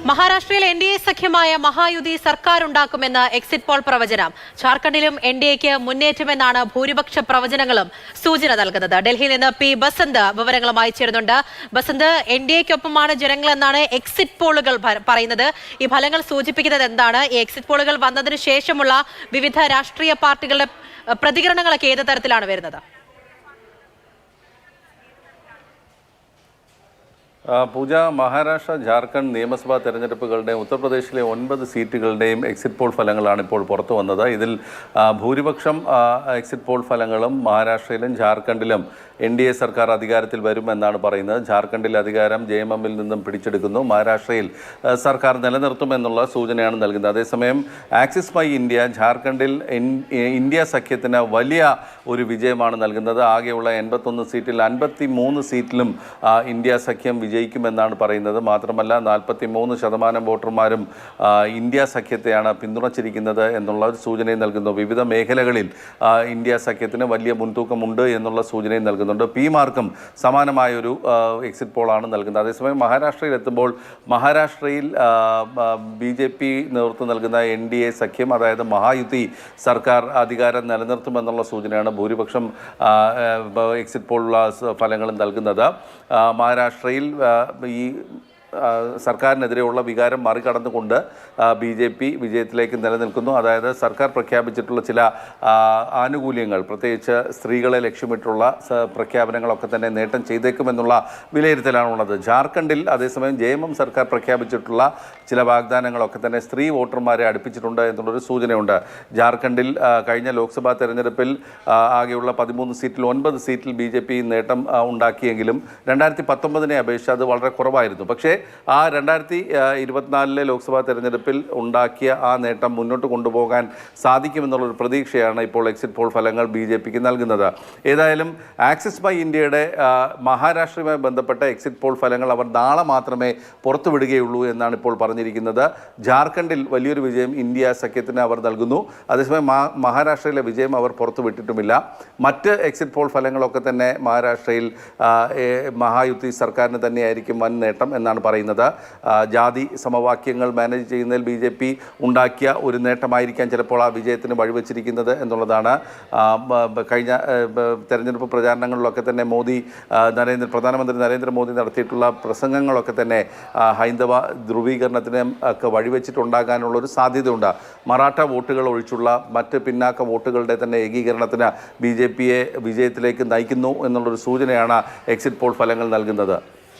മഹാരാഷ്ട്രയിൽ NDA സഖ്യമായ Mahayuti സർക്കാരുണ്ടാക്കുമെന്ന് exit poll പ്രവചനം. ജാർഖണ്ഡിലും എൻഡിഎക്ക് മുന്നേറ്റമെന്നാണ് ഭൂരിപക്ഷ പ്രവചനങ്ങളും സൂചന നൽകുന്നത്. ഡൽഹിയിൽ നിന്ന് പി ബസന്ത് വിവരങ്ങളുമായി ചേരുന്നുണ്ട്. ബസന്ത്, എൻഡിഎക്കൊപ്പമാണ് ജനങ്ങളെന്നാണ് എക്സിറ്റ് പോളുകൾ പറയുന്നത്. ഈ ഫലങ്ങൾ സൂചിപ്പിക്കുന്നത് എന്താണ്? ഈ എക്സിറ്റ് പോളുകൾ വന്നതിന് ശേഷമുള്ള വിവിധ രാഷ്ട്രീയ പാർട്ടികളുടെ പ്രതികരണങ്ങളൊക്കെ ഏത് തരത്തിലാണ് വരുന്നത്? പൂജ, മഹാരാഷ്ട്ര, ജാർഖണ്ഡ് നിയമസഭാ തെരഞ്ഞെടുപ്പുകളുടെയും ഉത്തർപ്രദേശിലെ 9 സീറ്റുകളുടെയും എക്സിറ്റ് പോൾ ഫലങ്ങളാണ് ഇപ്പോൾ പുറത്തു വന്നത്. ഇതിൽ ഭൂരിപക്ഷം എക്സിറ്റ് പോൾ ഫലങ്ങളും മഹാരാഷ്ട്രയിലും ജാർഖണ്ഡിലും എൻഡിഎ സർക്കാർ അധികാരത്തിൽ വരുമെന്നാണ് പറയുന്നത്. ജാർഖണ്ഡിൽ അധികാരം ജെഎംഎമ്മിൽ നിന്നും പിടിച്ചെടുക്കുന്നു, മഹാരാഷ്ട്രയിൽ സർക്കാർ നിലനിർത്തുമെന്നുള്ള സൂചനയാണ് നൽകുന്നത്. അതേസമയം ആക്സിസ് മൈ ഇന്ത്യ ജാർഖണ്ഡിൽ ഇന്ത്യ സഖ്യത്തിന് വലിയ ഒരു വിജയമാണ് നൽകുന്നത്. ആകെയുള്ള 81 സീറ്റിൽ 53 സീറ്റിലും ഇന്ത്യ സഖ്യം വിജയിക്കുമെന്നാണ് പറയുന്നത്. മാത്രമല്ല 43% വോട്ടർമാരും ഇന്ത്യ സഖ്യത്തെയാണ് പിന്തുണച്ചിരിക്കുന്നത് എന്നുള്ള ഒരു സൂചനയും നൽകുന്നു. വിവിധ മേഖലകളിൽ ഇന്ത്യ സഖ്യത്തിന് വലിയ മുൻതൂക്കമുണ്ട് എന്നുള്ള സൂചനയും നൽകുന്നുണ്ട്. പി മാർക്കും സമാനമായൊരു എക്സിറ്റ് പോളാണ് നൽകുന്നത്. അതേസമയം മഹാരാഷ്ട്രയിൽ എത്തുമ്പോൾ മഹാരാഷ്ട്രയിൽ BJP നേതൃത്വം നൽകുന്ന എൻഡിഎ സഖ്യം, അതായത് മഹായുതി സർക്കാർ അധികാരം നിലനിർത്തുമെന്നുള്ള സൂചനയാണ് ഭൂരിപക്ഷം എക്സിറ്റ് പോൾ ഫലങ്ങളും നൽകുന്നത്. മഹാരാഷ്ട്രയിൽ ഈ സർക്കാരിനെതിരെയുള്ള വികാരം മറികടന്നുകൊണ്ട് BJP വിജയത്തിലേക്ക് നിലനിൽക്കുന്നു. അതായത് സർക്കാർ പ്രഖ്യാപിച്ചിട്ടുള്ള ചില ആനുകൂല്യങ്ങൾ, പ്രത്യേകിച്ച് സ്ത്രീകളെ ലക്ഷ്യമിട്ടുള്ള പ്രഖ്യാപനങ്ങളൊക്കെ തന്നെ നേട്ടം ചെയ്തേക്കുമെന്നുള്ള വിലയിരുത്തലാണുള്ളത്. ജാർഖണ്ഡിൽ അതേസമയം ജെഎംഎം സർക്കാർ പ്രഖ്യാപിച്ചിട്ടുള്ള ചില വാഗ്ദാനങ്ങളൊക്കെ തന്നെ സ്ത്രീ വോട്ടർമാരെ അടുപ്പിച്ചിട്ടുണ്ട് എന്നുള്ളൊരു സൂചനയുണ്ട്. ജാർഖണ്ഡിൽ കഴിഞ്ഞ ലോക്സഭാ തെരഞ്ഞെടുപ്പിൽ ആകെയുള്ള 13 സീറ്റിൽ 9 സീറ്റിൽ BJP നേട്ടം ഉണ്ടാക്കിയെങ്കിലും 2019 അപേക്ഷിച്ച് അത് വളരെ കുറവായിരുന്നു. പക്ഷേ ആ 2024 ലോക്സഭാ തെരഞ്ഞെടുപ്പിൽ ഉണ്ടാക്കിയ ആ നേട്ടം മുന്നോട്ട് കൊണ്ടുപോകാൻ സാധിക്കുമെന്നുള്ളൊരു പ്രതീക്ഷയാണ് ഇപ്പോൾ എക്സിറ്റ് പോൾ ഫലങ്ങൾ BJPക്ക് നൽകുന്നത്. ഏതായാലും ആക്സിസ് മൈ ഇന്ത്യയുടെ മഹാരാഷ്ട്രയുമായി ബന്ധപ്പെട്ട എക്സിറ്റ് പോൾ ഫലങ്ങൾ അവർ നാളെ മാത്രമേ പുറത്തുവിടുകയുള്ളൂ എന്നാണ് ഇപ്പോൾ പറഞ്ഞിരിക്കുന്നത്. ജാർഖണ്ഡിൽ വലിയൊരു വിജയം ഇന്ത്യ സഖ്യത്തിന് അവർ നൽകുന്നു. അതേസമയം മഹാരാഷ്ട്രയിലെ വിജയം അവർ പുറത്തുവിട്ടിട്ടുമില്ല. മറ്റ് എക്സിറ്റ് പോൾ ഫലങ്ങളൊക്കെ തന്നെ മഹാരാഷ്ട്രയിൽ മഹായുതി സർക്കാരിന് തന്നെയായിരിക്കും വൻ നേട്ടം എന്നാണ് പറയുന്നത്. ജാതി സമവാക്യങ്ങൾ മാനേജ് ചെയ്യുന്നതിൽ BJP ഉണ്ടാക്കിയ ഒരു നേട്ടമായിരിക്കാം ചിലപ്പോൾ ആ വിജയത്തിന് വഴിവെച്ചിരിക്കുന്നത് എന്നുള്ളതാണ്. കഴിഞ്ഞ തെരഞ്ഞെടുപ്പ് പ്രചാരണങ്ങളിലൊക്കെ തന്നെ പ്രധാനമന്ത്രി നരേന്ദ്രമോദി നടത്തിയിട്ടുള്ള പ്രസംഗങ്ങളൊക്കെ തന്നെ ഹൈന്ദവ ധ്രുവീകരണത്തിന് ഒക്കെ വഴിവെച്ചിട്ടുണ്ടാകാനുള്ളൊരു സാധ്യതയുണ്ട്. മറാഠ വോട്ടുകൾ ഒഴിച്ചുള്ള മറ്റ് പിന്നാക്ക വോട്ടുകളുടെ തന്നെ ഏകീകരണത്തിന് BJPയെ വിജയത്തിലേക്ക് നയിക്കുന്നു എന്നുള്ളൊരു സൂചനയാണ് എക്സിറ്റ് പോൾ ഫലങ്ങൾ നൽകുന്നത്.